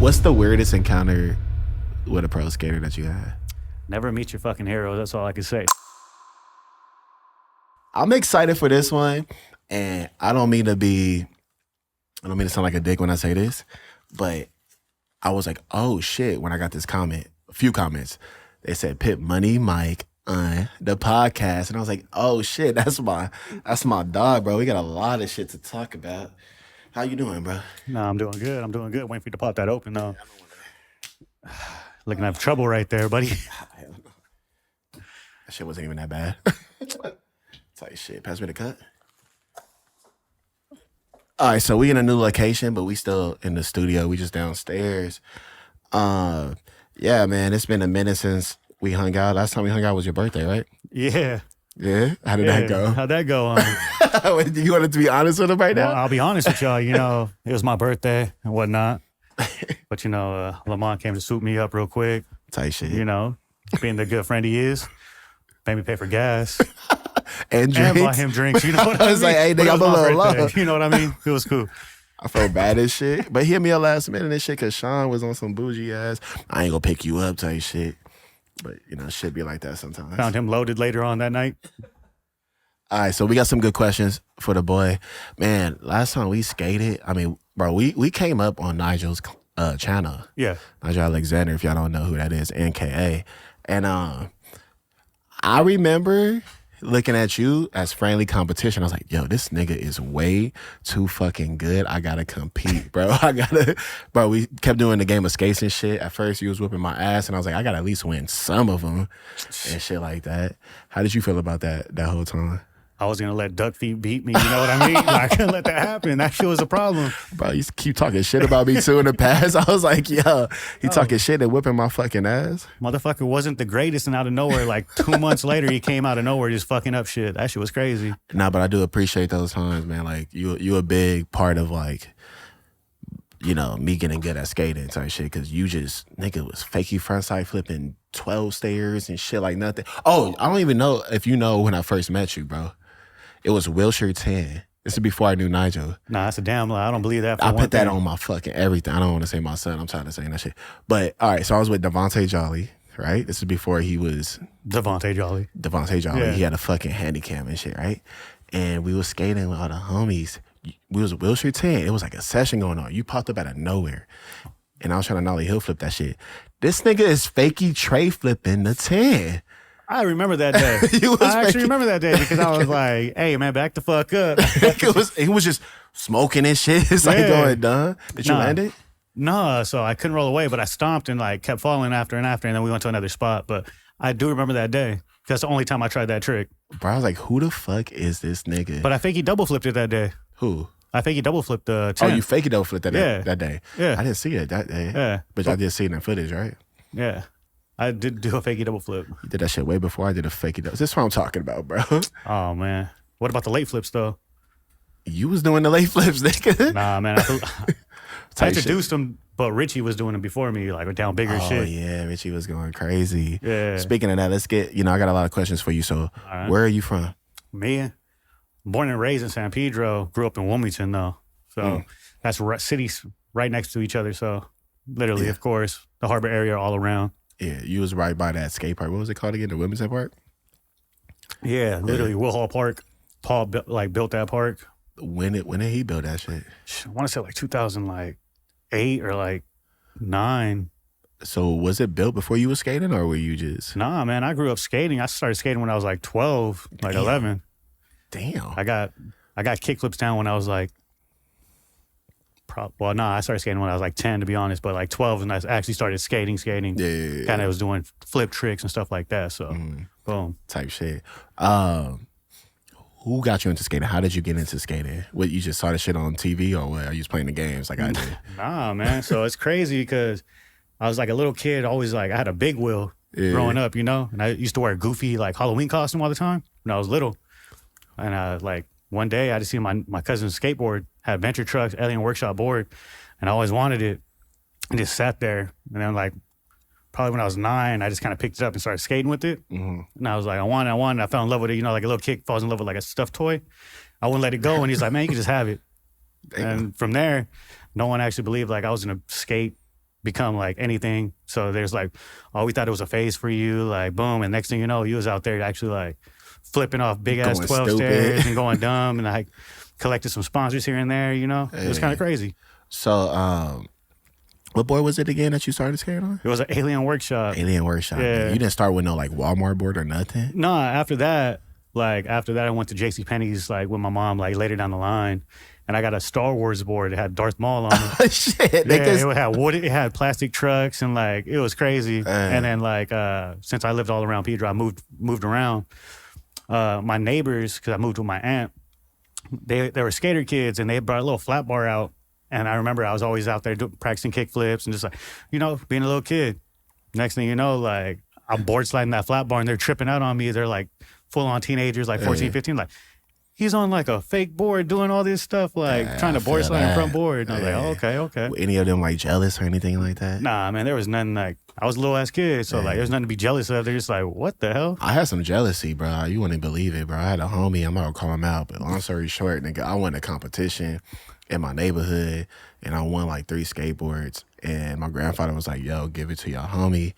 What's the weirdest encounter with a pro skater that you had? Never meet your fucking hero. That's all I can say. I'm excited for this one, and I don't mean to sound like a dick when I say this, but I was like, oh shit, when I got this comment, a few comments, they said Pit Money Mike on the podcast, and I was like, oh shit, that's my dog, bro. We got a lot of shit to talk about. How you doing, bro? No, I'm doing good. Waiting for you to pop that open, though. Looking at trouble right there, buddy. That shit wasn't even that bad. Tight shit. Pass me the cut. All right, so we in a new location, but we still in the studio. We just downstairs. Yeah, man, it's been a minute since we hung out. Last time we hung out was your birthday, right? Yeah. Yeah? How did that go? How'd that go? Do you want to be honest with him right now? Well, I'll be honest with y'all. It was my birthday and whatnot. But, Lamont came to swoop me up real quick. Tight shit. Being the good friend he is. Made me pay for gas. And drinks. And buy him drinks. You know what I mean? I was like, hey, nigga, I'm a little low. You know what I mean? It was cool. I felt bad as shit. But he hit me up last minute and shit because Sean was on some bougie ass. I ain't gonna pick you up type shit. But, shit be like that sometimes. Found him loaded later on that night. All right, so we got some good questions for the boy. Man, last time we skated, bro, we came up on Nigel's channel. Yeah. Nigel Alexander, if y'all don't know who that is, NKA. And I remember looking at you as friendly competition. I was like, yo, this nigga is way too fucking good. I gotta compete, bro. Bro, we kept doing the game of skates and shit. At first, you was whipping my ass, and I was like, I gotta at least win some of them and shit like that. How did you feel about that whole time? I was going to let duck feet beat me. You know what I mean? I couldn't let that happen. That shit was a problem. Bro, you keep talking shit about me too in the past. I was like, yo, he talking shit and whipping my fucking ass. Motherfucker wasn't the greatest, and out of nowhere, like 2 months later, he came out of nowhere just fucking up shit. That shit was crazy. Nah, but I do appreciate those times, man. Like, you a big part of, like, me getting good at skating type shit, because you just, nigga, was fakey frontside flipping 12 stairs and shit like nothing. Oh, I don't even know if you know when I first met you, bro. It was Wilshire 10. This is before I knew Nigel. Nah, that's a damn lie. I don't believe that. I put that on my fucking everything. I don't want to say my son. I'm tired of saying that shit. But, all right, so I was with Devontae Jolly, right? This is before he was... Devontae Jolly. Yeah. He had a fucking handicap and shit, right? And we was skating with all the homies. We was at Wilshire 10. It was like a session going on. You popped up out of nowhere. And I was trying to nollie hill flip that shit. This nigga is fakey tray flipping the 10. I remember that day. I actually remember that day because I was like, hey, man, back the fuck up. He was just smoking and shit. It's like going done. Did you land it? No, so I couldn't roll away, but I stomped and like kept falling after, and then we went to another spot. But I do remember that day. That's the only time I tried that trick. Bro, I was like, who the fuck is this nigga? But I think he double flipped it that day. Who? I think he double flipped the 10. Oh, you fakey double flipped that day? Yeah. I didn't see it that day. Yeah. But I did see it in footage, right? Yeah. I did do a fakey double flip. You did that shit way before I did a fakey double. This is what I'm talking about, bro. Oh, man. What about the late flips, though? You was doing the late flips, nigga. Nah, man. I introduced him, but Richie was doing it before me, like down bigger shit. Oh, yeah. Richie was going crazy. Yeah. Speaking of that, let's get, I got a lot of questions for you. So, Where are you from? Me? Born and raised in San Pedro. Grew up in Wilmington, though. So, that's cities right next to each other. So, literally, of course, the harbor area all around. Yeah, you was right by that skate park. What was it called again? The Wilmington Park? Yeah, literally Will Hall Park. Paul built that park. When did he build that shit? I want to say 2008 or 9. So was it built before you were skating, or were you just? Nah, man. I grew up skating. I started skating when I was 12, 11. Damn. I got kickflips down when I was I started skating when I was 10, to be honest, but 12 and I actually started skating. Yeah. Kind of was doing flip tricks and stuff like that. So, boom. Type shit. Who got you into skating? How did you get into skating? What, you just saw the shit on TV, or what? Are you just playing the games like I did? Nah, man. So it's crazy because I was a little kid, always I had a big wheel growing up, and I used to wear a goofy Halloween costume all the time when I was little. And one day I just seen my cousin's skateboard, had adventure trucks, Alien Workshop board, and I always wanted it. And just sat there. And then probably when I was 9, I just kind of picked it up and started skating with it. Mm-hmm. And I was like, I want it. I fell in love with it. Like a little kid falls in love with a stuffed toy. I wouldn't let it go. And he's like, man, you can just have it. And from there, no one actually believed I was going to skate become like anything. So there's like, oh, we thought it was a phase for you, like boom, and next thing you know, you was out there actually like flipping off big ass 12 stairs and going dumb, and like collected some sponsors here and there. You know, it was kind of crazy. So, what board was it again that you started skating on? It was an Alien Workshop. Alien Workshop. Yeah. You didn't start with no like Walmart board or nothing? No, after that, I went to JCPenney's like with my mom like later down the line, and I got a Star Wars board that had Darth Maul on it. Shit. Yeah, it had wood, it had plastic trucks, and like it was crazy. And then like since I lived all around Pedro, I moved around. My neighbors, because I moved with my aunt, they were skater kids, and they brought a little flat bar out. And I remember I was always out there practicing kick flips and just like, you know, being a little kid. Next thing you know, like I'm board sliding that flat bar and they're tripping out on me. They're like full on teenagers, like 14, 15. Like, he's on like a fake board doing all this stuff, like trying to board slide in front board. And I was like, oh, okay. Were any of them like jealous or anything like that? Nah, man, there was nothing like, I was a little ass kid. So like, there's nothing to be jealous of. They're just like, what the hell? I had some jealousy, bro. You wouldn't believe it, bro. I had a homie, I'm not gonna call him out, but long story short, nigga, I won a competition in my neighborhood and I won like 3 skateboards. And my grandfather was like, yo, give it to your homie.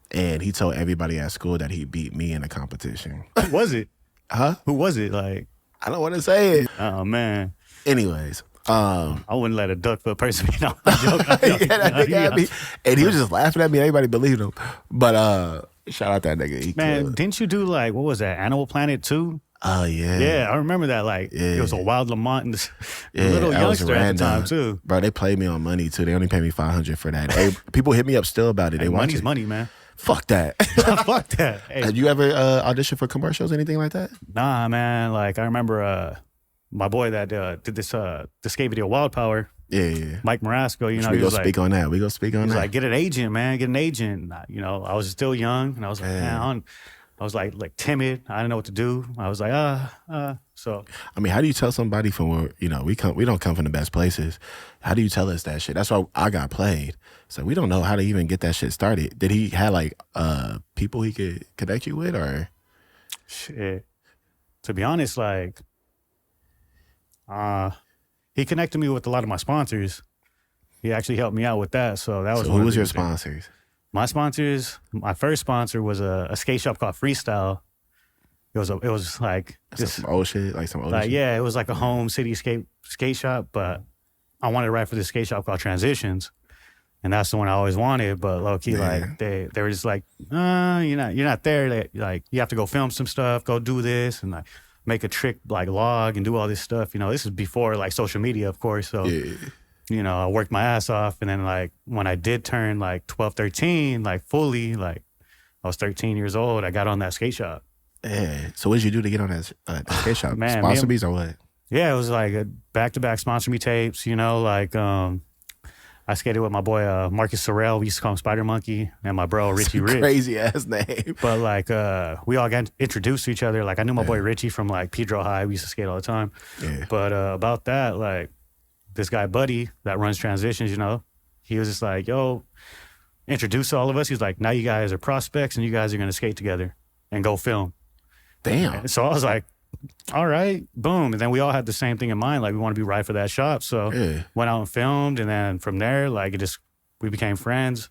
And he told everybody at school that he beat me in the competition. Who was it? Huh? Who was it? Like, I don't want to say it. Oh, man. Anyways. I wouldn't let a duck foot person be no joke. Yeah, that nigga had me. And he was just laughing at me. Everybody believed him. But shout out that nigga. He man, killed. didn't you do like, what was that, Animal Planet 2? Oh, yeah. Yeah, I remember that. Like, it was a wild Lamont and this little that was youngster at the time, random. too. Bro, they played me on money, too. They only paid me $500 for that. Hey, people hit me up still about it. They watch Money's it. money, man. Fuck that. Fuck that. Hey. Have you ever auditioned for commercials, anything like that? Nah, man. Like, I remember my boy that did this the skate video Wild Power. Yeah. Mike Marasco, you know, we he go was speak on that. We go speak on he's that. like, get an agent, man. Get an agent. You know, I was still young, and I was like, man, I was like timid. I didn't know what to do. I was like, So, I mean, how do you tell somebody from where, you know, we don't come from the best places? How do you tell us that shit? That's why I got played. So we don't know how to even get that shit started. Did he have like people he could connect you with, or? Shit. To be honest, like, he connected me with a lot of my sponsors. He actually helped me out with that. So that was. So who was your sponsors? My sponsors. My first sponsor was a skate shop called Freestyle. It was like this some old shit, like some old like shit. Yeah, it was like a home city skate shop, but I wanted to write for this skate shop called Transitions, and that's the one I always wanted. But low key, like they were just like, you're not there. Like you have to go film some stuff, go do this, and like make a trick like log and do all this stuff. You know, this is before like social media, of course. So you know, I worked my ass off, and then like when I did turn like 12, 13, like fully, like I was 13 years old, I got on that skate shop. Yeah. So what did you do to get on that skate shop? Man, sponsor me or what? Yeah, it was like a back-to-back sponsor me tapes, you know, like I skated with my boy Marcus Sorrell. We used to call him Spider Monkey, and my bro Richie Rich. Crazy ass name. But like we all got introduced to each other. Like I knew my boy Richie from like Pedro High. We used to skate all the time. Yeah. But about that, like this guy Buddy that runs Transitions, you know, he was just like, yo, introduce all of us. He's like, now you guys are prospects and you guys are gonna skate together and go film. Damn. And so I was like, all right, boom. And then we all had the same thing in mind. Like we want to be right for that shop. So went out and filmed. And then from there, like we became friends.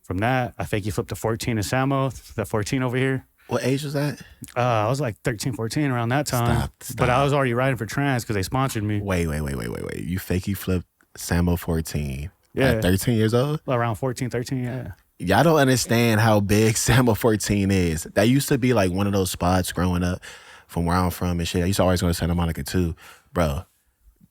From that, I think he flipped to 14 in Samo, that 14 over here. What age was that? I was like 13, 14 around that time. Stop. But I was already riding for Trans because they sponsored me. Wait. You fakey flipped Samo 14. Yeah. At 13 years old? Around 14, 13, yeah. Y'all don't understand how big Samo 14 is. That used to be like one of those spots growing up from where I'm from and shit. I used to always go to Santa Monica too. Bro,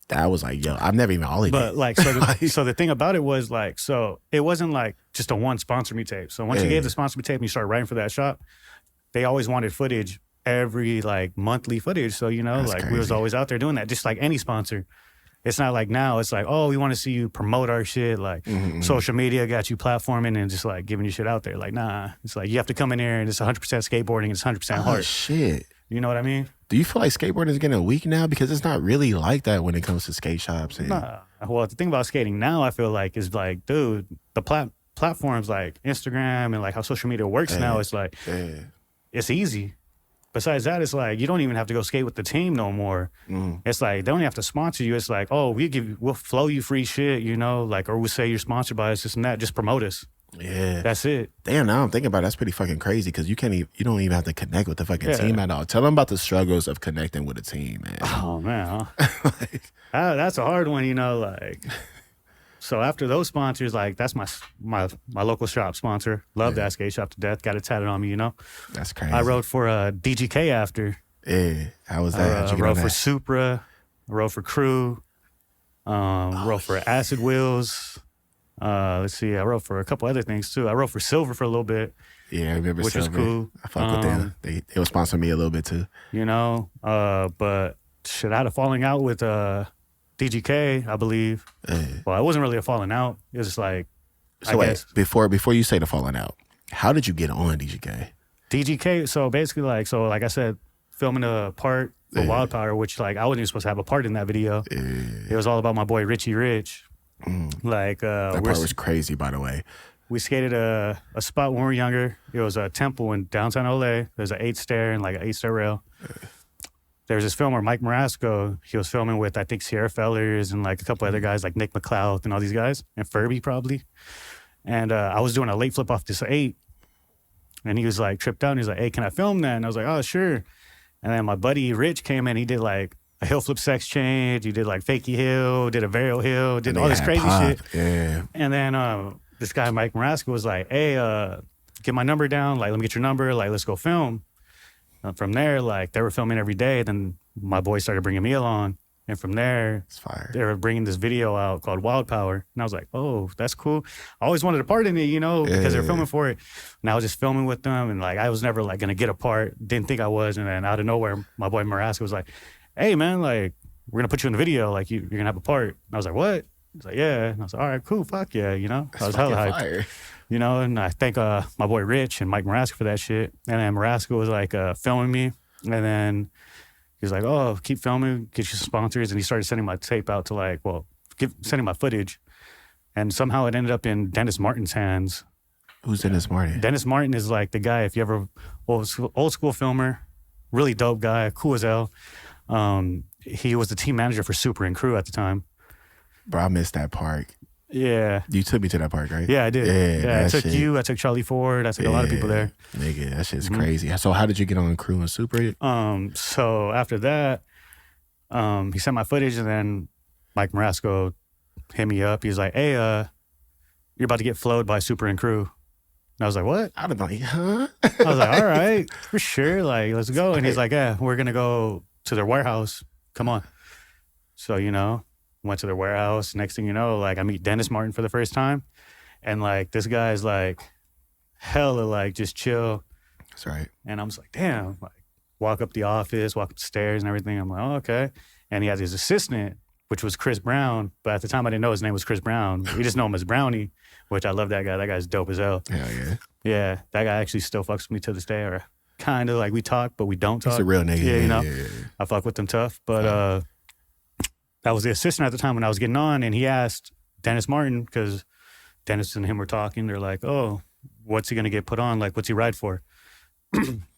that was like, yo, I've never even ollied But it. like, so the thing about it was like, so it wasn't like just a one sponsor me tape. So once you gave the sponsor me tape and you started writing for that shop, they always wanted footage, every like monthly footage. So, you know, That's like crazy. we was always out there doing that, just like any sponsor. It's not like now, it's like, oh, we want to see you promote our shit. Like social media got you platforming and just like giving you shit out there. Like, nah, it's like you have to come in here and it's 100% skateboarding. It's 100% Oh, hard. shit. You know what I mean? Do you feel like skateboarding is getting weak now? Because it's not really like that when it comes to skate shops. And Nah. Well, the thing about skating now, I feel like, is like, dude, the platforms like Instagram and like how social media works now, it's like, it's easy. besides that, it's like you don't even have to go skate with the team no more. It's like they don't have to sponsor you. It's like, oh, we'll flow you free shit, you know, like, or we'll say you're sponsored by us, this and that. Just promote us. Yeah, that's it. Damn, now I'm thinking about it, that's pretty fucking crazy because you don't even have to connect with the fucking team at all. Tell them about the struggles of connecting with a team, man. Oh man, like, that's a hard one, you know. Like, so after those sponsors, like that's my local shop sponsor. Love that skate shop to death. Got it tatted on me, you know. That's crazy. I rode for DGK after. Yeah, how was that? I rode for Supra. I rode for Crew. Rode for Acid Wheels. Let's see. I wrote for a couple other things too. I wrote for Silver for a Silver, yeah, I remember which Silver. was cool. I fuck with them. They would sponsor me a little bit too. You know, but shit, I had a falling out with DGK, I believe. Well, it wasn't really a falling out. It was just like, so wait, before you say the falling out, how did you get on DGK? DGK. So basically, like I said, filming a part for Wild Power, which like I wasn't even supposed to have a part in that video. It was all about my boy Richie Rich. Like that part was crazy, by the way. We skated a spot when we were younger. It was a temple in downtown LA. There's an 8-stair and like an 8-stair rail. There was this filmer, Mike Marasco. He was filming with, I think, Sierra Fellers and like a couple other guys like Nick McLeod and all these guys, and Furby probably. And I was doing a late flip off this 8. And he was like tripped out and he's like, hey, can I film that? And I was like, oh, sure. And then my buddy Rich came in. He did like a hill flip sex change. He did like fakie hill, did a varial hill, did all this crazy shit. Yeah. And then this guy, Mike Marasco, was like, hey, get my number down. Like, let me get your number. Like, let's go film. From there, like, they were filming every day. Then my boys started bringing me along. And from there, they were bringing this video out called Wild Power. And I was like, oh, that's cool. I always wanted a part in it, you know, because they were filming for it. And I was just filming with them. And, like, I was never, like, going to get a part. Didn't think I was. And then out of nowhere, my boy Marasco was like, hey, man, like, we're going to put you in the video. Like, you're going to have a part. And I was like, what? He's like, yeah. And I was like, all right, cool. Fuck yeah, you know. I was hella hyped. Fire. You know, and I thank my boy Rich and Mike Marasco for that shit. And then Marasco was, like, filming me. And then he was like, oh, keep filming, get you some sponsors. And he started sending my tape out to, like, sending my footage. And somehow it ended up in Dennis Martin's hands. Who's Dennis Martin? Dennis Martin is, like, the guy, if you ever, old school filmer, really dope guy, cool as hell. He was the team manager for Super and Crew at the time. Bro, I missed that park. Yeah. You took me to that park, right? Yeah, I did. Yeah, I took shit. you. I took Charlie Ford. I took a lot of people there. Nigga, that shit's crazy. So how did you get on Crew and Super? So after that, he sent my footage, and then Mike Marasco hit me up. He was like, hey, you're about to get flowed by Super and Crew. And I was like, what? I'd have been like, huh? I was like, all right, for sure. Like, let's go. And he's like, yeah, we're going to go to their warehouse. Come on. So, you know, went to their warehouse. Next thing you know, like, I meet Dennis Martin for the first time. And, like, this guy's, like, hella, like, just chill. That's right. And I'm just like, damn. Like, walk up the office, walk up the stairs and everything. I'm like, oh, okay. And he has his assistant, which was Chris Brown. But at the time, I didn't know his name was Chris Brown. We just know him as Brownie, which I love that guy. That guy's dope as hell. Hell yeah. Yeah, that guy actually still fucks with me to this day. Or kind of like we talk, but we don't talk. He's a real nigga. Yeah, you know. Yeah. I fuck with him tough. But that was the assistant at the time when I was getting on. And he asked Dennis Martin, because Dennis and him were talking. They're like, oh, what's he going to get put on? Like, what's he ride for?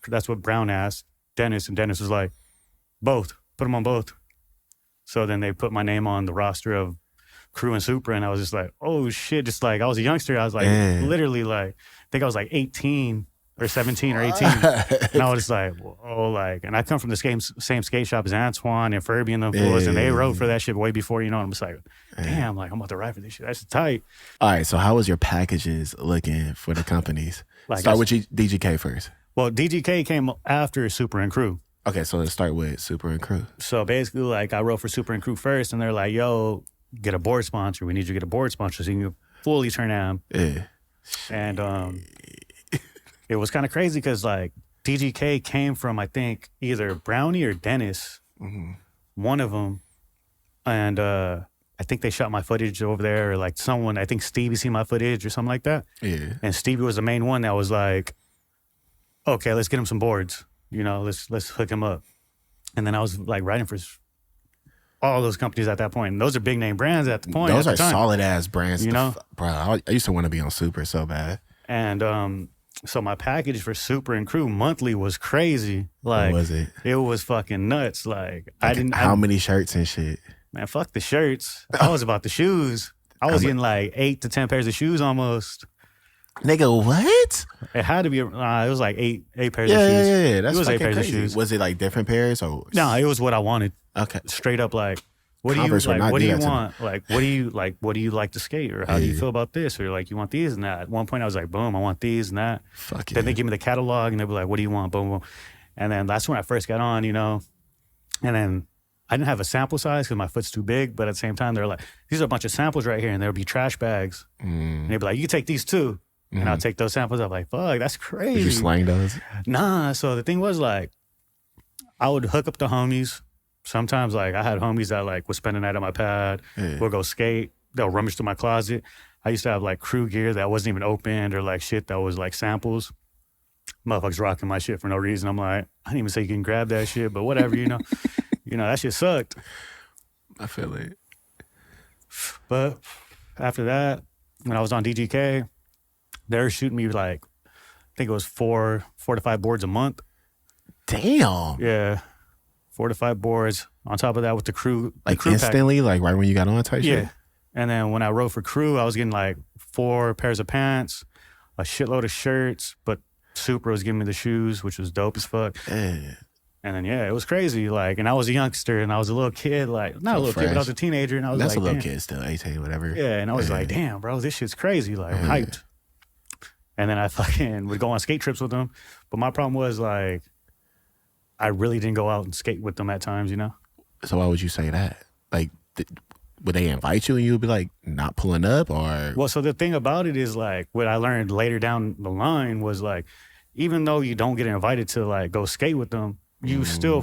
That's what Brown asked Dennis. And Dennis was like, both. Put him on both. So then they put my name on the roster of Crew and Super. And I was just like, oh, shit. Just like, I was a youngster. I was like, literally like, I think I was like 18 or 17 or 18. And I was just like, oh, like, and I come from the same skate shop as Antoine and Furby and them fools. And they rode for that shit way before, you know. And I'm just like, damn, like, I'm about to ride for this shit. That's tight. All right. So how was your packages looking for the companies? Like, start with DGK first. Well, DGK came after Super and Crew. Okay, so let's start with Super and Crew. So basically, like, I wrote for Super and Crew first, and they're like, yo, get a board sponsor. We need you to get a board sponsor so you can fully turn am. Yeah. And it was kind of crazy because, like, DGK came from, I think, either Brownie or Dennis, one of them. And I think they shot my footage over there, or, like, someone, I think Stevie seen my footage or something like that. Yeah. And Stevie was the main one that was like, okay, let's get him some boards. You know, let's hook him up. And then I was like writing for all those companies at that point. And those are big name brands at the point. Those are solid ass brands. You know? Bro, I used to want to be on Super so bad. And So my package for Super and Crew monthly was crazy. What Like, was it? it was fucking nuts. Like How many shirts and shit? man, fuck the shirts. I was about the shoes. I was getting like 8 to 10 pairs of shoes almost. Nigga, what? It had to be. It was like eight pairs Yeah, of shoes. yeah. That's it was 8 fucking pairs crazy. of shoes. Was it like different pairs or? No, it was what I wanted. Okay. Straight up, like, what Converse do you would like? not What do do you that to me. want? Like, what do you like to skate, or how do you feel about this, or like you want these and that? At one point, I was like, boom, I want these and that. Fuck Then yeah. they give me the catalog, and they'd be like, what do you want? Boom, boom. And then that's when I first got on, you know. And then I didn't have a sample size because my foot's too big. But at the same time, they're like, these are a bunch of samples right here, and there'll be trash bags. And they'd be like, you can take these too. And I'll take those samples. I'm like, fuck, that's crazy. Did you slang those? Nah. So the thing was, like, I would hook up the homies. Sometimes, like, I had homies that, like, would spend the night on my pad. Yeah. We'll go skate. They'll rummage through my closet. I used to have, like, crew gear that wasn't even opened or, like, shit that was, like, samples. Motherfuckers rocking my shit for no reason. I'm like, I didn't even say you can grab that shit, but whatever, you know. You know, that shit sucked. I feel it. But after that, when I was on DGK, they were shooting me, like, I think it was four to five boards a month. Damn. Yeah. 4 to 5 boards. On top of that, with the crew. Like crew pack. instantly, like right when you got on type Yeah. shit? And then when I rode for crew, I was getting like 4 pairs of pants, a shitload of shirts, but Super was giving me the shoes, which was dope as fuck. Yeah. And then, yeah, it was crazy. Like, and I was a youngster and I was a little kid, like, not a little kid, but I was a teenager. And I was That's like, a little damn. kid still, 18, whatever. Yeah. And I was like, damn, bro, this shit's crazy. Like, hyped. And then I fucking would go on skate trips with them. But my problem was, like, I really didn't go out and skate with them at times, you know? So why would you say that? Like, would they invite you and you would be like not pulling up or? Well, so the thing about it is, like, what I learned later down the line was, like, even though you don't get invited to, like, go skate with them, you still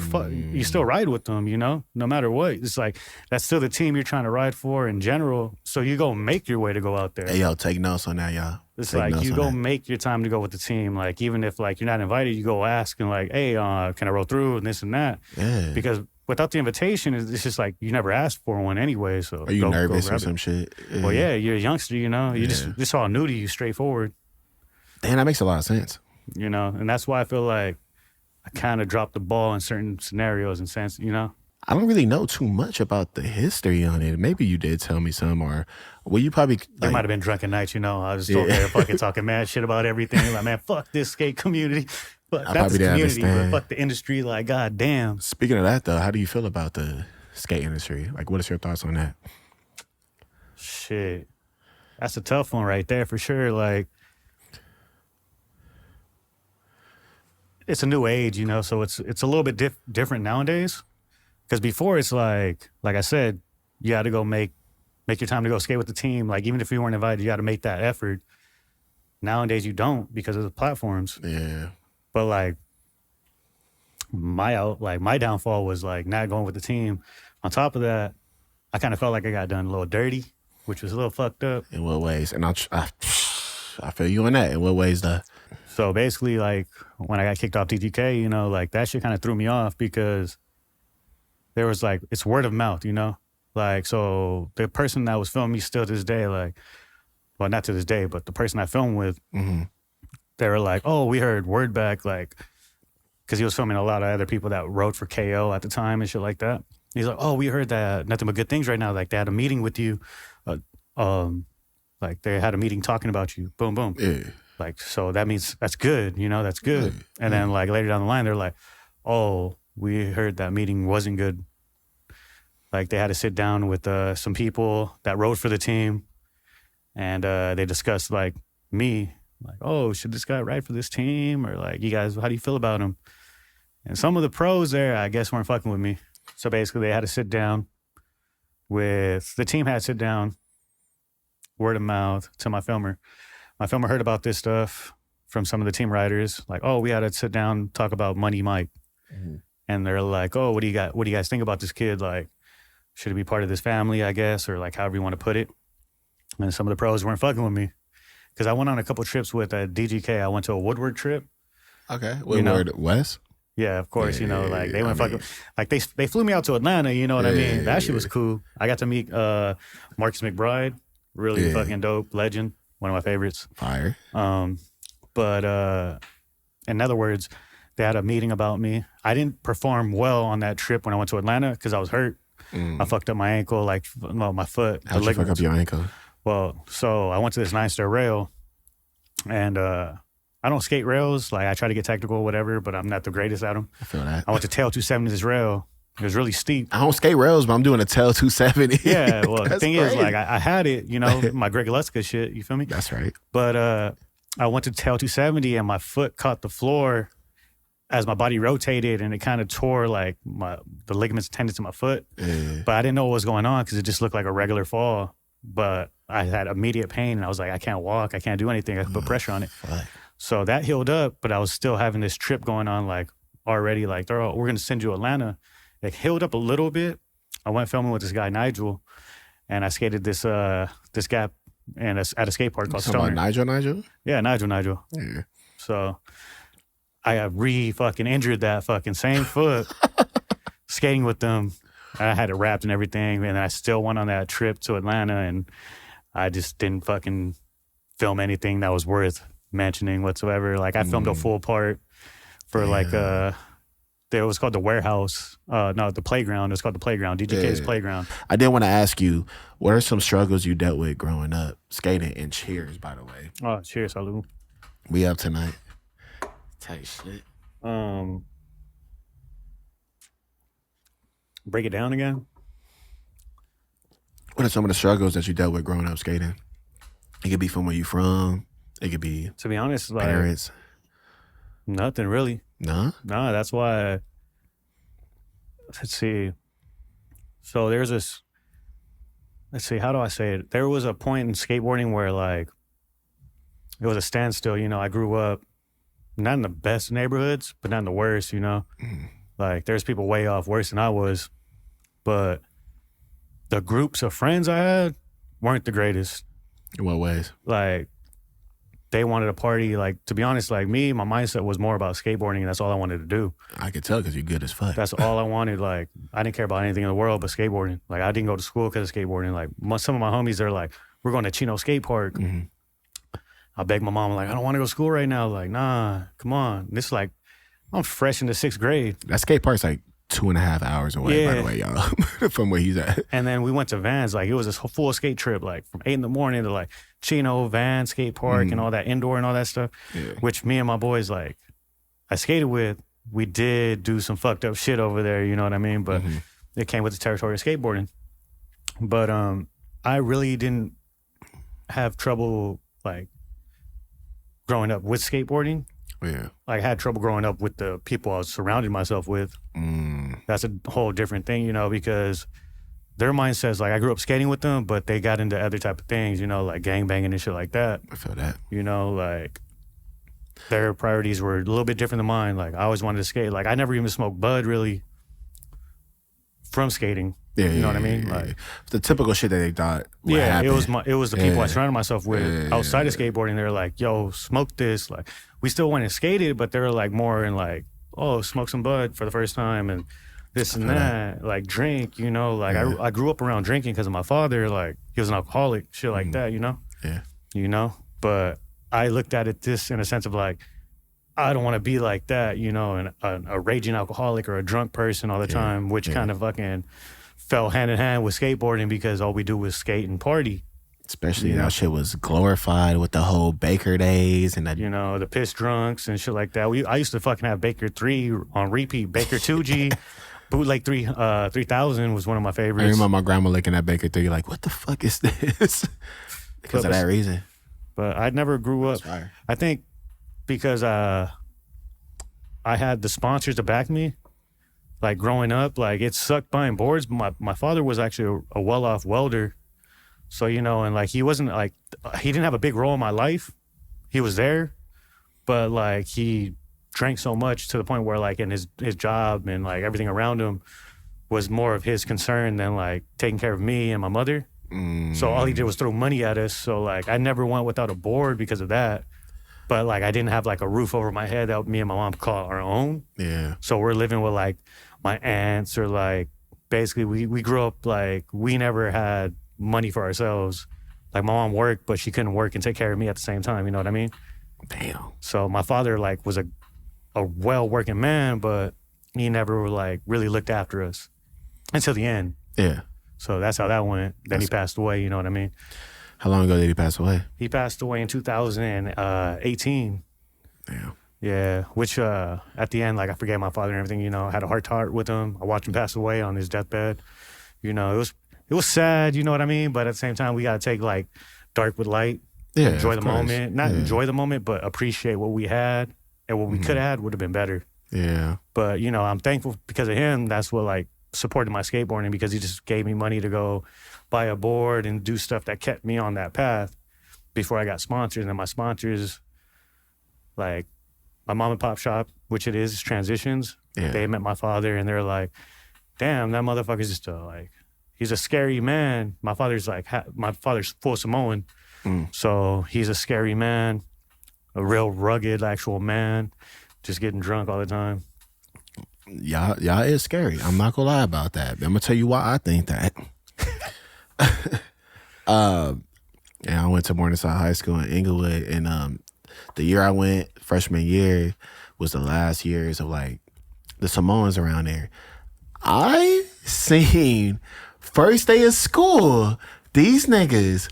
ride with them, you know, no matter what. It's like, that's still the team you're trying to ride for in general. So you go make your way to go out there. Hey, yo, take notes on that, y'all. It's Take like, notes you on go that. make your time to go with the team. Like, even if, like, you're not invited, you go ask and, like, hey, can I roll through and this and that? Yeah. Because without the invitation, it's just like, you never asked for one anyway. So Are you go nervous or grab some it. shit? Well, yeah, you're a youngster, you know. You Yeah. just all new to you, straightforward. Damn, that makes a lot of sense. You know, and that's why I feel like I kind of dropped the ball in certain scenarios and sense, you know. I don't really know too much about the history on it. Maybe you did tell me some, or well, you probably There might have been drunken nights, you know. I was over there fucking talking mad shit about everything. Like, man, fuck this skate community. But I that's probably the didn't community, but understand. fuck the industry. Like, goddamn. Speaking of that, though, how do you feel about the skate industry? Like, what is your thoughts on that? Shit. That's a tough one right there for sure. Like, it's a new age, you know, so it's a little bit different nowadays. Because before, it's like I said, you got to go make your time to go skate with the team. Like, even if you weren't invited, you got to make that effort. Nowadays, you don't because of the platforms. Yeah. But, like, my downfall was, like, not going with the team. On top of that, I kind of felt like I got done a little dirty, which was a little fucked up. In what ways? And I feel you on that. In what ways, though? So basically, like, when I got kicked off DGK, you know, like, that shit kind of threw me off because there was, like, it's word of mouth, you know? Like, so the person that was filming me still to this day, like, well, not to this day, but the person I filmed with, they were like, oh, we heard word back, like, because he was filming a lot of other people that wrote for KO at the time and shit like that. He's like, oh, we heard that nothing but good things right now. Like, they had a meeting with you. Like, they had a meeting talking about you. Boom, boom. Yeah. Like, so that means that's good, you know, that's good. And then, like, later down the line, they're like, oh, we heard that meeting wasn't good. Like, they had to sit down with some people that rode for the team. And they discussed, like, me. Like, oh, should this guy ride for this team? Or, like, you guys, how do you feel about him? And some of the pros there, I guess, weren't fucking with me. So basically, they had to sit down with, the team had to sit down, word of mouth, to my filmer. My filmer heard about this stuff from some of the team riders. Like, oh, we had to sit down, talk about Money Mike. And they're like, oh, what do you guys think about this kid? Like, should he be part of this family, I guess? Or, like, however you want to put it. And some of the pros weren't fucking with me. Because I went on a couple trips with DGK. I went to a woodwork trip. Okay. What word? West? Yeah, of course, you know, like, they went I mean- fucking, like, they flew me out to Atlanta, you know what I mean? That shit was cool. I got to meet Marcus McBride, really fucking dope, legend, one of my favorites. Fire. But But in other words, they had a meeting about me. I didn't perform well on that trip when I went to Atlanta because I was hurt. I fucked up my ankle, my foot. How'd you fuck up your ankle? Well, so I went to this 9-stair rail, and I don't skate rails. Like, I try to get technical, whatever, but I'm not the greatest at them. I feel that. I went to tail 270 this rail. It was really steep. I don't skate rails, but I'm doing a tail 270. Yeah, well, the thing great. is, like, I had it, you know, my Greg Gillespie shit, you feel me? That's right. But I went to tail 270, and my foot caught the floor as my body rotated, and it kind of tore like the ligaments and tendons in my foot. Yeah. But I didn't know what was going on because it just looked like a regular fall. But I had immediate pain, and I was like, I can't walk, I can't do anything. I put pressure on it. Fuck. So that healed up, but I was still having this trip going on, like already, like, we're gonna send you to Atlanta. It healed up a little bit. I went filming with this guy Nigel, and I skated this gap at a skate park called Stoner. Nigel? Yeah, Nigel. Yeah. So I got fucking injured that fucking same foot skating with them. I had it wrapped and everything, and I still went on that trip to Atlanta, and I just didn't fucking film anything that was worth mentioning whatsoever. Like, I filmed a full part for it was called the warehouse. No, the playground. It was called the playground. DGK's playground. I did want to ask you, what are some struggles you dealt with growing up skating? And cheers, by the way. Oh, cheers, salud. We up tonight. Tight shit. Break it down again. What are some of the struggles that you dealt with growing up skating? It could be from where you from. It could be To be honest, like, parents. nothing really. No? No, that's why. Let's see. So there's this. Let's see. How do I say it? There was a point in skateboarding where, like, it was a standstill. You know, I grew up not in the best neighborhoods, but not in the worst. You know, like, there's people way off worse than I was, but the groups of friends I had weren't the greatest. In what ways? Like, they wanted to party. Like, to be honest, like me, my mindset was more about skateboarding, and that's all I wanted to do. I could tell because you're good as fuck. That's all I wanted. Like, I didn't care about anything in the world but skateboarding. Like, I didn't go to school because of skateboarding. Like, some of my homies, they're like, we're going to Chino Skate Park. I begged my mom, like, I don't want to go to school right now. Like, nah, come on. This, like, I'm fresh into 6th grade. That skate park's like 2.5 hours away, by the way, y'all, from where he's at. And then we went to Vans. Like, it was this full skate trip, like, from 8 a.m. to, like, Chino, Vans, skate park, and all that indoor and all that stuff, which me and my boys, like, I skated with. We did do some fucked up shit over there, you know what I mean? But it came with the territory of skateboarding. But I really didn't have trouble, like, growing up with skateboarding. Yeah. Like, I had trouble growing up with the people I was surrounding myself with. That's a whole different thing, you know, because their mindsets, like, I grew up skating with them, but they got into other type of things, you know, like gangbanging and shit like that. I feel that. You know, like, their priorities were a little bit different than mine. Like, I always wanted to skate. Like, I never even smoked bud, really, from skating. Yeah, you know what I mean? Like, the typical shit that they thought would yeah, happen. it was the people I surrounded myself with outside of skateboarding. They were like, yo, smoke this. Like, we still went and skated, but they were like more in like, oh, smoke some bud for the first time and this and that. Like, drink, you know. Like, I grew up around drinking because of my father. Like, he was an alcoholic, shit like that, you know? Yeah. You know? But I looked at it this in a sense of like, I don't want to be like that, you know, and a raging alcoholic or a drunk person all the time, which kind of fucking fell hand in hand with skateboarding because all we do was skate and party. Especially that shit was glorified with the whole Baker days and that. You know, the piss drunks and shit like that. I used to fucking have Baker 3 on repeat. Baker 2G, Bootleg 3000 was one of my favorites. I remember my grandma looking at Baker 3 like, what the fuck is this? Because of that reason. But I never grew up. I think because I had the sponsors to back me. Like, growing up, like, it sucked buying boards. But my father was actually a well-off welder. So, you know, and, like, he wasn't, like, he didn't have a big role in my life. He was there. But, like, he drank so much to the point where, like, in his job and, like, everything around him was more of his concern than, like, taking care of me and my mother. So all he did was throw money at us. So, like, I never went without a board because of that. But, like, I didn't have, like, a roof over my head that me and my mom call our own. Yeah. So we're living with, like, my aunts, or, like, basically we grew up, like, we never had money for ourselves. Like, my mom worked, but she couldn't work and take care of me at the same time. You know what I mean? Damn. So my father like was a well-working man, but he never like really looked after us until the end. Yeah. So that's how that went. Then he passed away, you know what I mean? How long ago did he pass away? He passed away in 2018. Damn. Yeah, which at the end, like I forgave my father and everything, you know, I had a heart-to-heart with him. I watched him pass away on his deathbed. You know, it was sad, you know what I mean? But at the same time, we got to take like dark with light. Yeah. Enjoy the moment. Not enjoy the moment, but appreciate what we had, and what we could have had would have been better. Yeah. But, you know, I'm thankful because of him. That's what like supported my skateboarding, because he just gave me money to go buy a board and do stuff that kept me on that path before I got sponsors. And my sponsors, like my mom and pop shop, which it is Transitions. Yeah. They met my father and they're like, damn, that motherfucker's just like, he's a scary man. My father's like, my father's full Samoan. So he's a scary man, a real rugged actual man, just getting drunk all the time. Y'all is scary. I'm not gonna lie about that. I'm gonna tell you why I think that. And I went to Morningside High School in Inglewood, and the year I went, freshman year, was the last years of like the Samoans around there. I seen first day of school, these niggas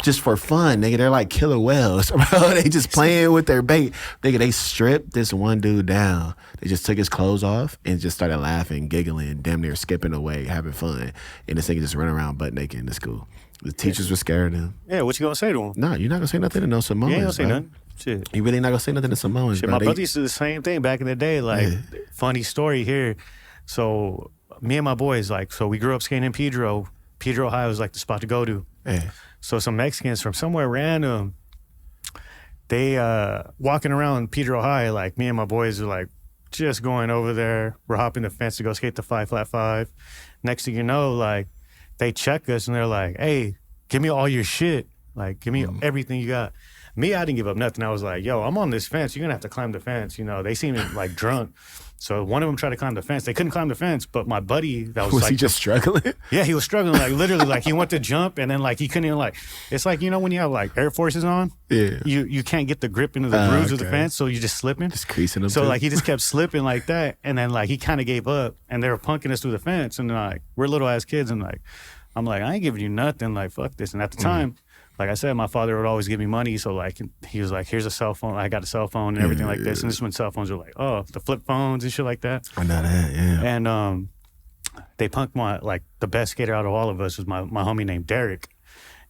just for fun, nigga, they're like killer whales, bro. They just playing with their bait. Nigga, they stripped this one dude down. They just took his clothes off and just started laughing, giggling, damn near skipping away, having fun. And this nigga just running around butt naked in the school. The teachers were scared of him. Yeah, what you gonna say to him? Nah, you're not gonna say nothing to no Samoans. You ain't gonna say bro. nothing. Shit. You really not gonna say nothing to Samoans, Shit, bro. my brother used to do the same thing back in the day. Like, funny story here. So, me and my boys, like, so we grew up skating in Pedro. Pedro High was like the spot to go to. Yeah. So some Mexicans from somewhere random, they walking around Pedro High, like me and my boys are like just going over there. We're hopping the fence to go skate the 5-flat-5. Next thing you know, like they check us and they're like, hey, give me all your shit. Like, give me everything you got. Me, I didn't give up nothing. I was like, yo, I'm on this fence. You're going to have to climb the fence. You know, they seemed like drunk. So one of them tried to climb the fence. They couldn't climb the fence, but my buddy that was like... he just struggling? Yeah, he was struggling. Like, literally, like, he went to jump, and then, like, he couldn't even, like... It's like, you know, when you have, like, Air Forces on? Yeah. You can't get the grip into the grooves of the fence, so you're just slipping. Just creasing them. So, too. like, he just kept slipping like that, and then, like, he kind of gave up, and they were punking us through the fence, and, like, we're little-ass kids, and, like, I'm like, I ain't giving you nothing. Like, fuck this. And at the time... Like I said, my father would always give me money. So, like, he was like, here's a cell phone. I got a cell phone and everything like this. And this is when cell phones were like, oh, the flip phones and shit like that. I know that, yeah. And they punked my, like, the best skater out of all of us was my homie named Derek.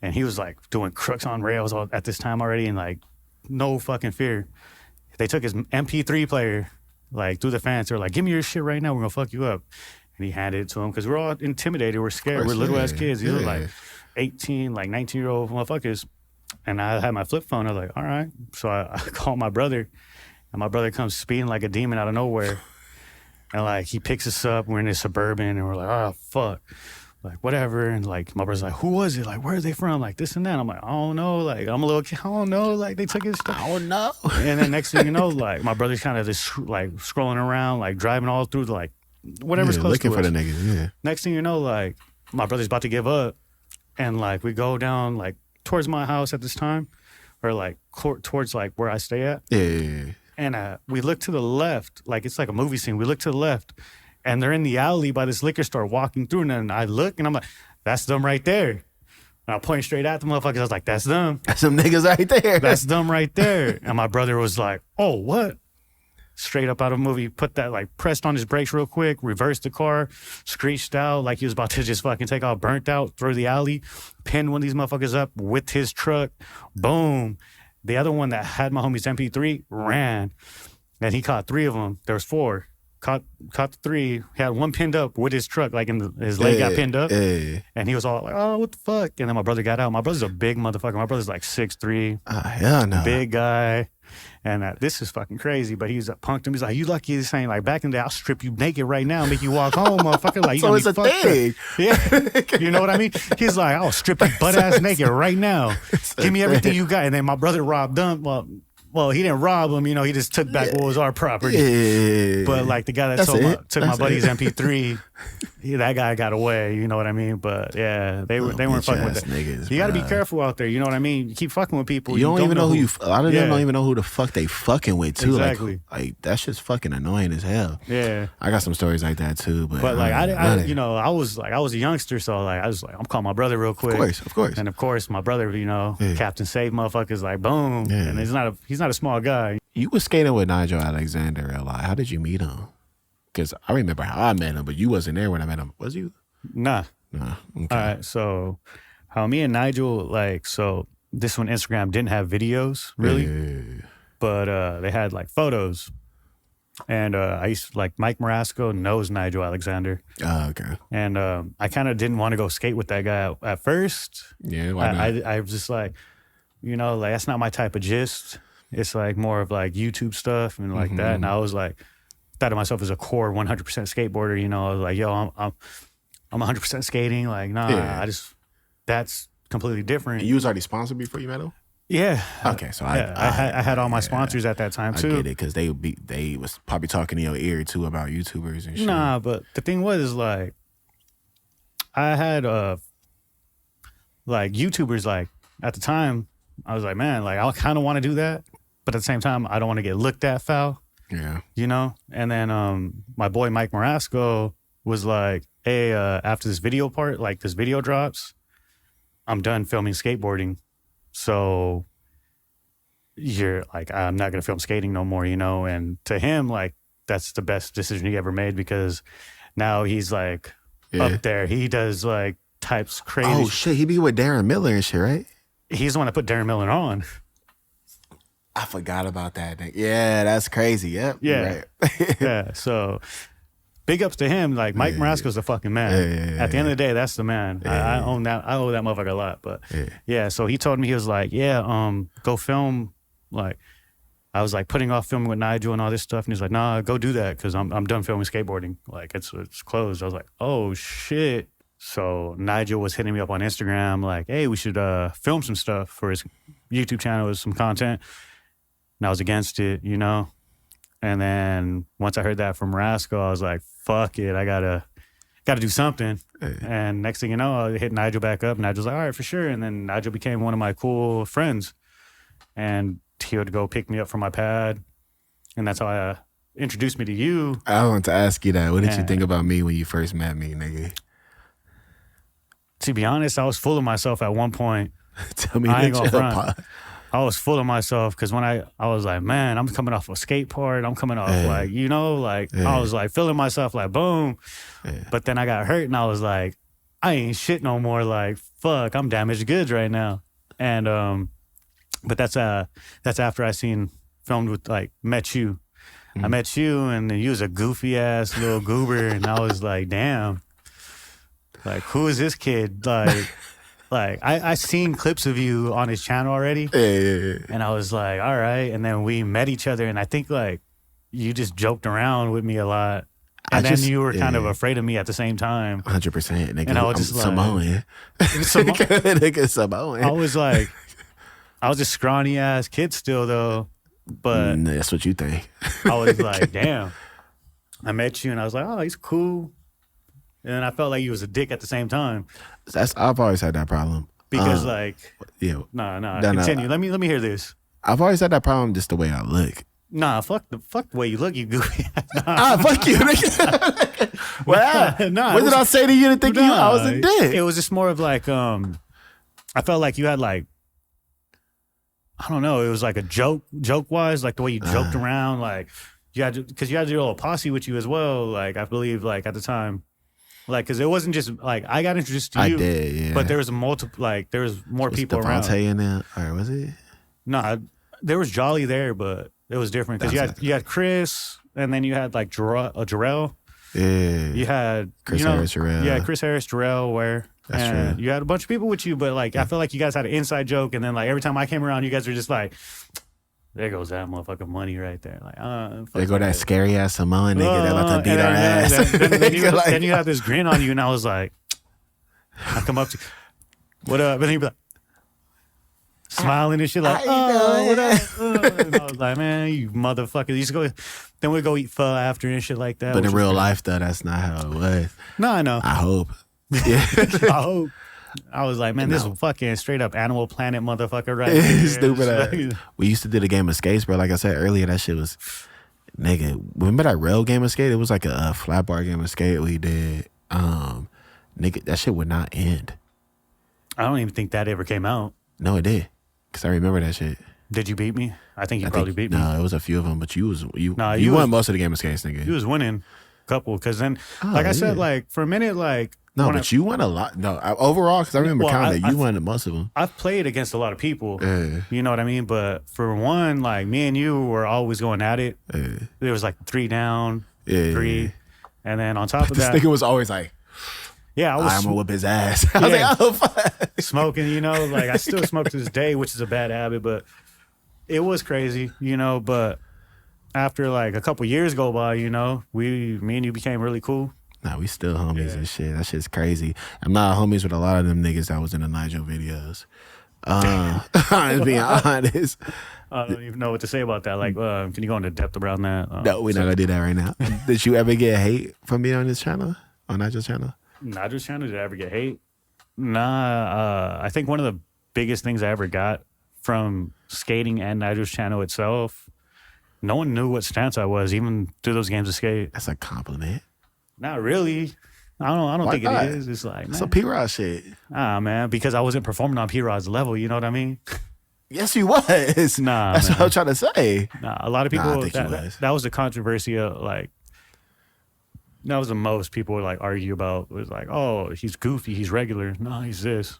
And he was, like, doing crooks on rails at this time already and, like, no fucking fear. They took his MP3 player, like, through the fence. They were like, give me your shit right now. We're going to fuck you up. And he handed it to him because we're all intimidated. We're scared. We're little-ass kids. These are, like... 18, like 19-year-old motherfuckers. And I had my flip phone. I was like, all right. So I called my brother, and my brother comes speeding like a demon out of nowhere. And like, he picks us up. We're in this Suburban, and we're like, oh, fuck. Like, whatever. And like, my brother's like, who was it? Like, where are they from? Like, this and that. I'm like, I don't know. Like, I'm a little kid. I don't know. Like, they took his stuff. I don't know. And then next thing you know, like, my brother's kind of just like scrolling around, like driving all through, like, whatever's close to us. Looking for the niggas, yeah. Next thing you know, like, my brother's about to give up. And, like, we go down, like, towards my house at this time, or, like, towards, like, where I stay at. Yeah. And we look to the left, like, it's like a movie scene. We look to the left, and they're in the alley by this liquor store walking through. And then I look, and I'm like, that's them right there. And I point straight at the motherfuckers. I was like, that's them. That's some niggas right there. That's them right there. And my brother was like, oh, what? Straight up out of a movie, put that, like, pressed on his brakes real quick, reversed the car, screeched out like he was about to just fucking take off, burnt out through the alley, pinned one of these motherfuckers up with his truck. Boom. The other one that had my homie's MP3 ran, and he caught 3 of them. There was 4. Caught the 3. He had one pinned up with his truck, like his leg got pinned up. And he was all like, oh, what the fuck? And then my brother got out. My brother's a big motherfucker. My brother's like 6'3". Hell no. Big guy. And this is fucking crazy, but he's punked him. He's like, you lucky this ain't like back in the day, I'll strip you naked right now, make you walk home, motherfucker. Like, you so it's a thing. Yeah. You know what I mean? He's like, I'll strip you butt-ass naked right now. Give me everything you got. And then my brother robbed them. Well, he didn't rob him, you know, he just took back what was our property. Yeah. But like the guy that took my buddy's MP3, that guy got away, you know what I mean? But yeah, they weren't fucking with that. Niggas, You got to be careful out there, you know what I mean? You keep fucking with people. You don't even know who you. A lot of them don't even know who the fuck they fucking with too. Exactly. Like that shit's fucking annoying as hell. Yeah, I got some stories like that too. But like I was a youngster, so like I was like, I'm calling my brother real quick. Of course. And of course, my brother, Captain Save motherfuckers, like boom. Yeah. And he's not a small guy. You was skating with Nigel Alexander a lot. How did you meet him? Because I remember how I met him, but you wasn't there when I met him. Was you? Nah. Okay. All right. So how me and Nigel, this one Instagram didn't have videos really, but they had like photos. And I used to, like, Mike Marasco knows Nigel Alexander. Oh, okay. And I kind of didn't want to go skate with that guy at first. Yeah, why not? I was just like, that's not my type of gist. It's like more of like YouTube stuff and like that. And I was like, thought of myself as a core 100% skateboarder, I was like, yo, I'm 100% skating. Like, nah, that's completely different. And you was already sponsored before you met him? Yeah. Okay, so I had all my sponsors at that time too. I get it, because they was probably talking in your ear too about YouTubers and shit. Nah, but the thing was like, I had like YouTubers, like at the time I was like, man, like I kind of want to do that, but at the same time I don't want to get looked at foul. Yeah. And then my boy Mike Marasco was like, hey, after this video part, like this video drops, I'm done filming skateboarding. So you're like, I'm not going to film skating no more, And to him, like, that's the best decision he ever made, because now he's like up there. He does like types crazy. Oh, shit. He be with Darren Miller and shit, right? He's the one that put Darren Miller on. I forgot about that. Yeah, that's crazy. Yep. Yeah. Right. Yeah. So big ups to him. Like Mike Marasco's the fucking man. At the end of the day, that's the man. I own that. I owe that motherfucker a lot. But yeah. So he told me, he was like, go film. Like I was like putting off filming with Nigel and all this stuff, and he's like, nah, go do that, because I'm done filming skateboarding. Like it's closed. I was like, oh shit. So Nigel was hitting me up on Instagram, like, hey, we should film some stuff for his YouTube channel with some content. And I was against it, And then once I heard that from Rascal, I was like, fuck it, I gotta do something. And next thing you know, I hit Nigel back up, and Nigel's like, all right, for sure. And then Nigel became one of my cool friends, and he would go pick me up from my pad, and that's how I introduced me to you. I want to ask you that. What did you think about me when you first met me, nigga? To be honest, I was full of myself at one point. Tell me, I ain't gonna front. I was full of myself, because when I was like, man, I'm coming off a skate part. I'm coming off I was like feeling myself like boom. But then I got hurt, and I was like, I ain't shit no more. Like, fuck, I'm damaged goods right now. And but that's after I filmed with, like, met you. I met you, and you was a goofy ass little goober, and I was like, damn, like, who is this kid? Like, I seen clips of you on his channel already. And I was like, all right. And then we met each other, and I think, like, you just joked around with me a lot. And then you were kind of afraid of me at the same time. 100%. Nigga, and I was just Samoan. Nigga, Samoan. I was like, I was a scrawny ass kid still, though. But that's what you think. I was like, damn. I met you, and I was like, oh, he's cool. And then I felt like he was a dick at the same time. I've always had that problem. Because continue. Let me hear this. I've always had that problem, just the way I look. Nah, fuck the way you look, you goofy. Fuck you. What did I say to you to think I was a dick? It was just more of like, I felt like you had like, I don't know, it was like a joke wise, like the way you joked around, like because you had your little posse with you as well, like I believe, like at the time. Like, because it wasn't just, like, I got introduced to you. I did, yeah. But there was there was more people around. Devontae in there? Or was it? No, there was Jolly there, but it was different. Because you had Chris, and then you had, like, Jarrell. Yeah. You had... Chris Harris, Jarrell. Yeah, Chris Harris, Jarrell, Ware. That's true. You had a bunch of people with you, but, like, I feel like you guys had an inside joke, and then, like, every time I came around, you guys were just like... There goes that motherfucking money right there. Like, there go that scary ass Samoan nigga that about to beat our ass. Then you have this grin on you, and I was like, I come up to you, what up? And he'd be like, smiling and shit like, what up? And I was like, man, you motherfucker. You used to go, then we'd go eat pho after and shit like that. But in real life, though, that's not how it was. No, I know. I hope. Yeah. I hope. I was like, man, this is fucking straight up Animal Planet motherfucker right here. Stupid. We used to do the game of skates, bro. Like I said earlier, that shit was, nigga, remember that rail game of skate? It was like a flat bar game of skate we did. Nigga, that shit would not end. I don't even think that ever came out. No, it did. Because I remember that shit. Did you beat me? I think you probably beat me. No, it was a few of them, but you won most of the game of skates, nigga. You was winning a couple. Because then, I said, like, for a minute, like, no, but you won a lot. No, overall, because I remember counting that you won most of them. I've played against a lot of people. You know what I mean? But for one, like me and you were always going at it. There was like 3 down, 3. And then on top of that. This nigga was always like, yeah, I'm going to whip his ass. I was like, oh, fuck. Smoking, you know, like I still smoke to this day, which is a bad habit, but it was crazy, you know. But after like a couple years go by, you know, me and you became really cool. Nah, we still homies and shit. That shit's crazy. I'm not homies with a lot of them niggas that was in the Nigel videos. I'm being honest. I don't even know what to say about that. Like, can you go into depth around that? No, we're not gonna do that right now. Did you ever get hate from me on this channel? On Nigel's channel? Nigel's channel, did I ever get hate? Nah, I think one of the biggest things I ever got from skating and Nigel's channel itself, no one knew what stance I was, even through those games of skate. That's a compliment. Not really. I don't think not? it is. It's like, man. Some P-Rod shit. Man, because I wasn't performing on P-Rod's level, you know what I mean? Yes, you was. Nah, that's man. what I'm trying to say. Nah, a lot of people, I think that was the controversy of like, that was the most people would like argue about. It was like, oh, he's goofy, he's regular. No, he's this.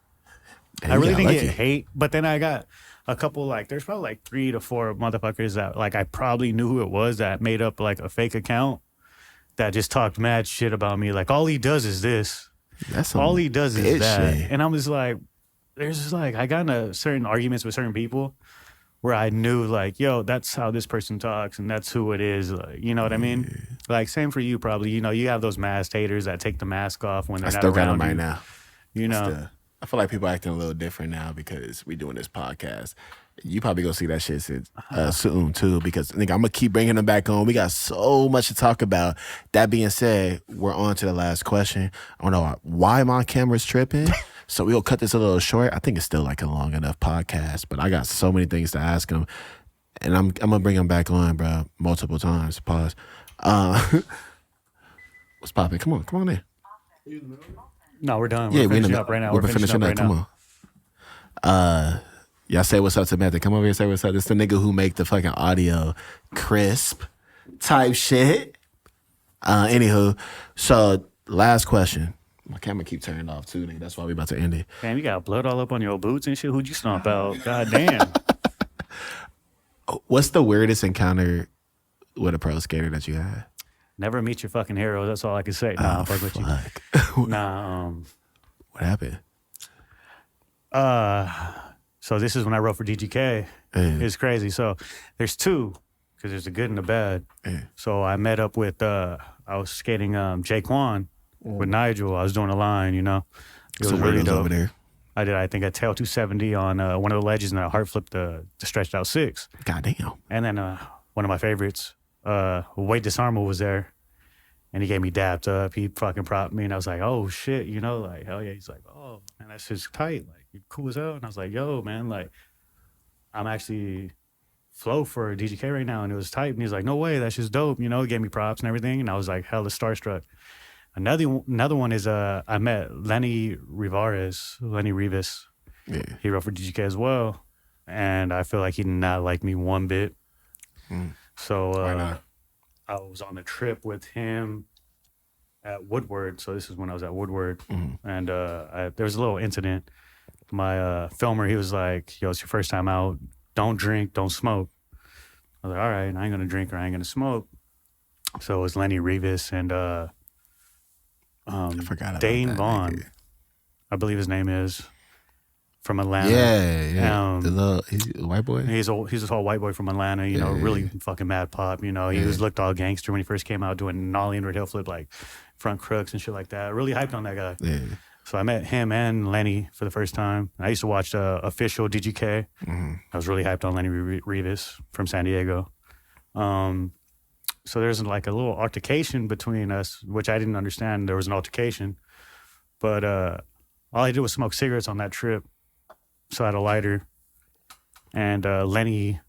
And I really didn't get hate, but then I got a couple, like, there's probably like 3 to 4 motherfuckers that like I probably knew who it was that made up like a fake account that just talked mad shit about me. Like, all he does is this. All he does is that. Shit. And I'm just like, there's just like, I got into certain arguments with certain people where I knew like, yo, that's how this person talks and that's who it is. Like, you know what I mean? Like, same for you probably. You know, you have those masked haters that take the mask off when they're not around you. I still got them right now. You know? I feel like people are acting a little different now because we doing this podcast. You probably gonna see that shit soon too, because nigga, I'm gonna keep bringing them back on. We got so much to talk about. That being said, we're on to the last question. I don't know why my camera's tripping, so we'll cut this a little short. I think it's still like a long enough podcast, but I got so many things to ask him, and I'm gonna bring him back on, bro, multiple times. Pause. What's popping? Come on in. No, we're done. We're finishing up right now. We're finishing up right now. Come on. Y'all say what's up to Method. Come over here and say what's up. This the nigga who make the fucking audio crisp type shit. Anywho, so last question. My camera keep turning off too, nigga. That's why we about to end it. Damn, you got blood all up on your boots and shit. Who'd you stomp out? God damn. What's the weirdest encounter with a pro skater that you had? Never meet your fucking hero. That's all I can say. Nah, fuck with you. Nah. What happened? So this is when I wrote for DGK. It's crazy. So there's 2, because there's a good and a bad. So I met up with, I was skating Jaquan with Nigel. I was doing a line, you know. It was really dope. Over there. I think I tail 270 on one of the ledges, and I heart flipped the stretched out 6. Goddamn. And then one of my favorites, Wade Disarmo was there. And he gave me dapped up. He fucking propped me, and I was like, oh, shit, you know, like, hell yeah. He's like, oh, man, that's just tight. Like, you're cool as hell. And I was like, yo, man, like, I'm actually flow for DGK right now. And it was tight. And he's like, no way, that's just dope. You know, he gave me props and everything. And I was like, hella starstruck. Another one is I met Lenny Rivas. Yeah. He wrote for DGK as well. And I feel like he did not like me one bit. So why not? I was on a trip with him at Woodward. So this is when I was at Woodward. And there was a little incident. My filmer, he was like, yo, it's your first time out. Don't drink, don't smoke. I was like, all right, I ain't going to drink or I ain't going to smoke. So it was Lenny Rivas and I forgot about Dane that, Vaughn, I believe his name is, from Atlanta. Yeah. The little he's a white boy? He's a tall white boy from Atlanta, you know, really fucking mad pop, you know. He looked all gangster when he first came out doing nollie and red hill flip, like front crooks and shit like that. Really hyped on that guy. So I met him and Lenny for the first time. I used to watch Official DGK. I was really hyped on Lenny Rivas from San Diego. So there's like a little altercation between us, which I didn't understand. There was an altercation. But all I did was smoke cigarettes on that trip. So I had a lighter. And Lenny,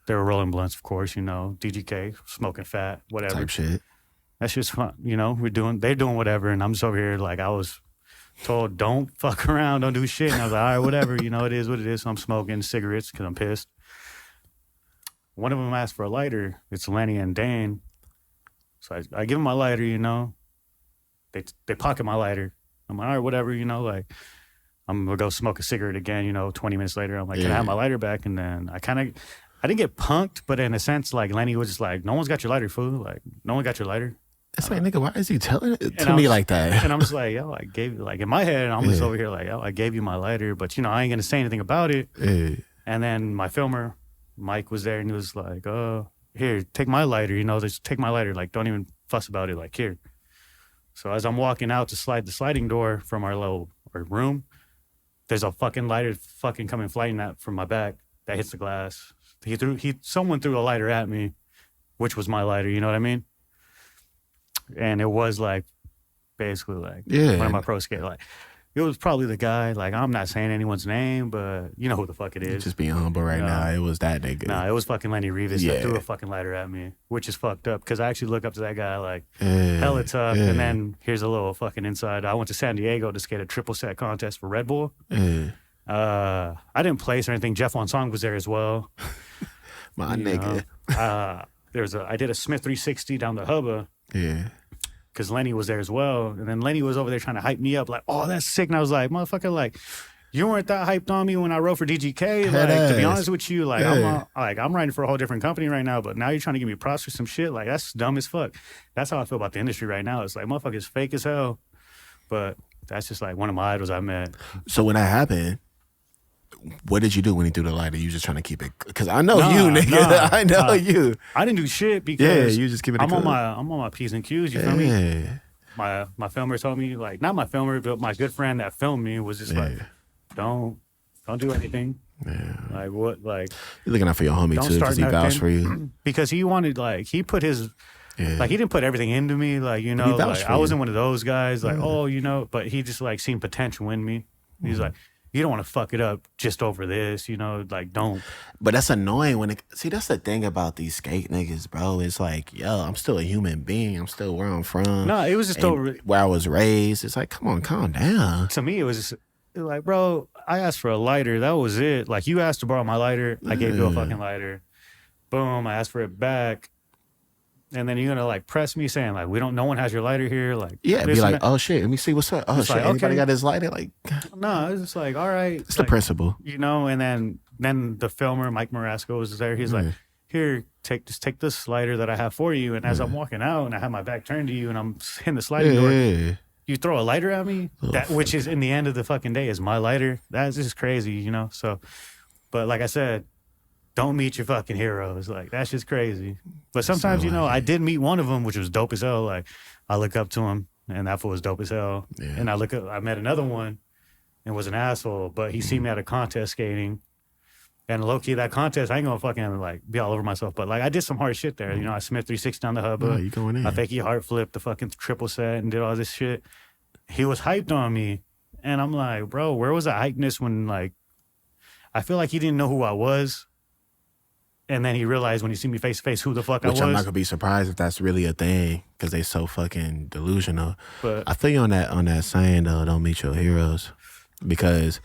they were rolling blunts, of course, DGK, smoking fat, whatever. Type shit. That's just fun. They're doing whatever. And I'm just over here like I was told, don't fuck around, don't do shit. And I was like, all right, whatever, it is what it is. So I'm smoking cigarettes because I'm pissed. One of them asked for a lighter. It's Lenny and Dane. So I give him my lighter, They pocket my lighter. I'm like, all right, whatever, like I'm going to go smoke a cigarette again, 20 minutes later. I'm like, can I have my lighter back? And then I didn't get punked, but in a sense, like Lenny was just like, no one's got your lighter, fool. Like, no one got your lighter. It's like, nigga, why is he telling it to me like that? And I'm just like, yo, I gave you, like in my head, I'm just over here like, yo, I gave you my lighter, but I ain't going to say anything about it. Yeah. And then my filmer, Mike, was there and he was like, oh, here, take my lighter, just take my lighter. Like, don't even fuss about it. Like, here. So as I'm walking out to slide the sliding door from our room, there's a fucking lighter fucking coming flying out from my back that hits the glass. Someone threw a lighter at me, which was my lighter, you know what I mean? And it was like, basically like one of my pro skate, like it was probably the guy, like I'm not saying anyone's name, but you know who the fuck it is. Just being humble right now. It was that nigga. Nah, it was fucking Lenny Rivas that threw a fucking lighter at me, which is fucked up because I actually look up to that guy like hella tough. And then here's a little fucking inside. I went to San Diego to skate a triple set contest for Red Bull. I didn't place or anything. Jeff Wansong was there as well. My nigga. I did a Smith 360 down the Hubba. Yeah. Because Lenny was there as well. And then Lenny was over there trying to hype me up, like, oh, that's sick. And I was like, motherfucker, like, you weren't that hyped on me when I rode for DGK. Like, to be honest with you, like, I'm riding for a whole different company right now, but now you're trying to give me props for some shit. Like, that's dumb as fuck. That's how I feel about the industry right now. It's like, motherfuckers fake as hell. But that's just like one of my idols I met. So when that happened, what did you do when he threw the lighter? You just trying to keep it, because I know you, nigga. I know you. I didn't do shit because you just keep it. I'm on my P's and Q's. You feel me? My filmer told me, like, not my filmer, but my good friend that filmed me was just like, don't do anything. Yeah. Like what? Like you're looking out for your homie too, because he vouched for you. Because he wanted, like, he put his. Like, he didn't put everything into me, like, like, I wasn't one of those guys, like, but he just, like, seen potential in me. He's like, you don't want to fuck it up just over this, like, don't. But that's annoying that's the thing about these skate niggas, bro. It's like, yo, I'm still a human being. I'm still where I'm from. No, it was just where I was raised. It's like, come on, calm down. To me, it was just like, bro, I asked for a lighter. That was it. Like, you asked to borrow my lighter. I gave you a fucking lighter. Boom, I asked for it back. And then you're gonna like press me saying like no one has your lighter here, like be like, oh shit, let me see what's up. Oh shit, like, anybody got his lighter? Like, no, it's just like, all right, it's like, the principle, And then the filmer Mike Marasco was there. He's like, here, take this lighter that I have for you. And as I'm walking out and I have my back turned to you and I'm hitting the sliding door, you throw a lighter at me, which is in the end of the fucking day is my lighter. That's just crazy, So, but like I said, don't meet your fucking heroes. Like, that's just crazy. But sometimes, I did meet one of them, which was dope as hell. Like, I look up to him, and that fool was dope as hell. Yeah. And I met another one, and was an asshole, but he seen me at a contest skating. And low-key, that contest, I ain't gonna fucking, like, be all over myself. But, like, I did some hard shit there. I Smith 360 down the Hubba. Oh, you going in. I fakey heart flipped the fucking triple set and did all this shit. He was hyped on me. And I'm like, bro, where was the hypeness when, like, I feel like he didn't know who I was. And then he realized when he see me face to face who the fuck I was. Which I'm not gonna be surprised if that's really a thing because they so fucking delusional. But I feel you on that saying though. Don't meet your heroes, because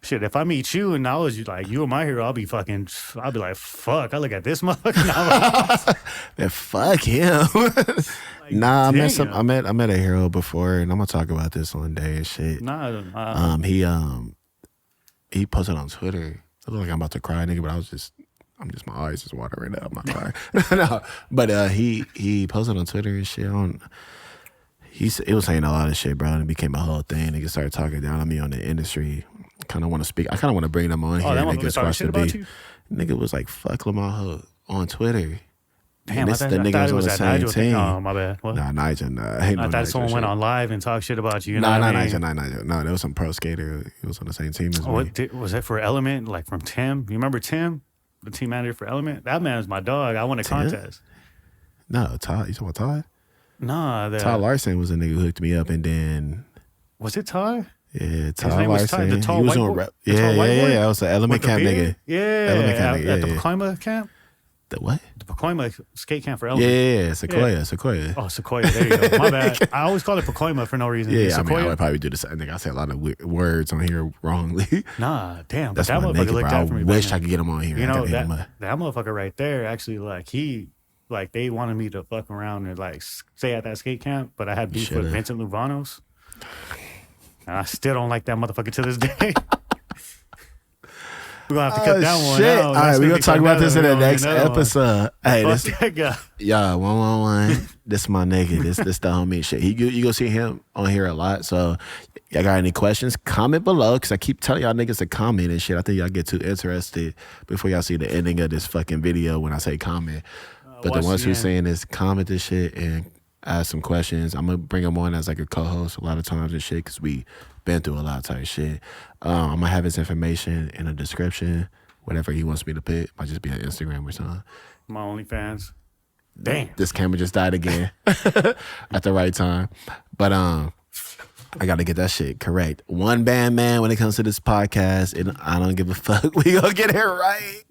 shit. If I meet you and I was like you were my hero, I'll be like fuck. I look at this motherfucker. Then fuck him. Like, nah, I met a hero before, and I'm gonna talk about this one day and shit. Nah, he posted on Twitter. I look like I'm about to cry, nigga, but my eyes is watering right now. I'm not crying. No, but he posted on Twitter and shit. It was saying a lot of shit, bro, and it became a whole thing. Niggas started talking down on me on the industry. I kind of want to bring them on here. Niggas squash the beat. Nigga was like, fuck Lamont Holt on Twitter. Damn, this, I the thought nigga was it on was the that same Nigel thing. team. Oh, my bad. What? Nah, Nigel, nah. Ain't I no thought Nigel someone shit. went on live and talked shit about you. You know Nah, what I not mean? Nigel, not Nigel. No, there was some pro skater. He was on the same team as me. Was that for Element? Like from Tim? You remember Tim, the team manager for Element? That man was my dog. I won a contest. No, Todd. You talking about Todd? Nah, Todd Larson was a nigga who hooked me up, and then was it Todd? yeah, Todd name was Todd, Larson. the tall He was white on boy? rep. The tall Yeah, white boy? yeah. I was an Element With the camp beard? nigga. Yeah, Element camp nigga. at the Yeah. Pacoima camp. The what? The Pacoima skate camp for Yeah, Element. yeah, Sequoia. Oh, Sequoia. There you go. My bad. I always call it Pacoima for no reason. Yeah, I Sequoia? mean, I would probably do the same thing. I say a lot of words on here wrongly. Nah, damn. That's But that my motherfucker nigga, looked bro. out for me. I wish back I could get him on here. You I know, gotta hit him up. that motherfucker right there, actually, like they wanted me to fuck around and like stay at that skate camp, but I had beef with Vincent Luvanos. And I still don't like that motherfucker to this day. We're gonna have to cut that one shit. out. All right, we're gonna talk about this in the next another one. episode. Hey, Fuck this, that guy. yeah, 111. This my nigga. This the homie shit. You go see him on here a lot. So, y'all got any questions? Comment below, because I keep telling y'all niggas to comment and shit. I think y'all get too interested before y'all see the ending of this fucking video when I say comment. But the ones who's saying is comment this shit and ask some questions. I'm gonna bring him on as like a co-host a lot of times and shit, because we been through a lot of type shit. I'm gonna have his information in the description. Whatever he wants me to put, might just be on Instagram or something. My OnlyFans. Damn. This camera just died again at the right time. But I gotta get that shit correct. One band man when it comes to this podcast, and I don't give a fuck. We gonna get it right.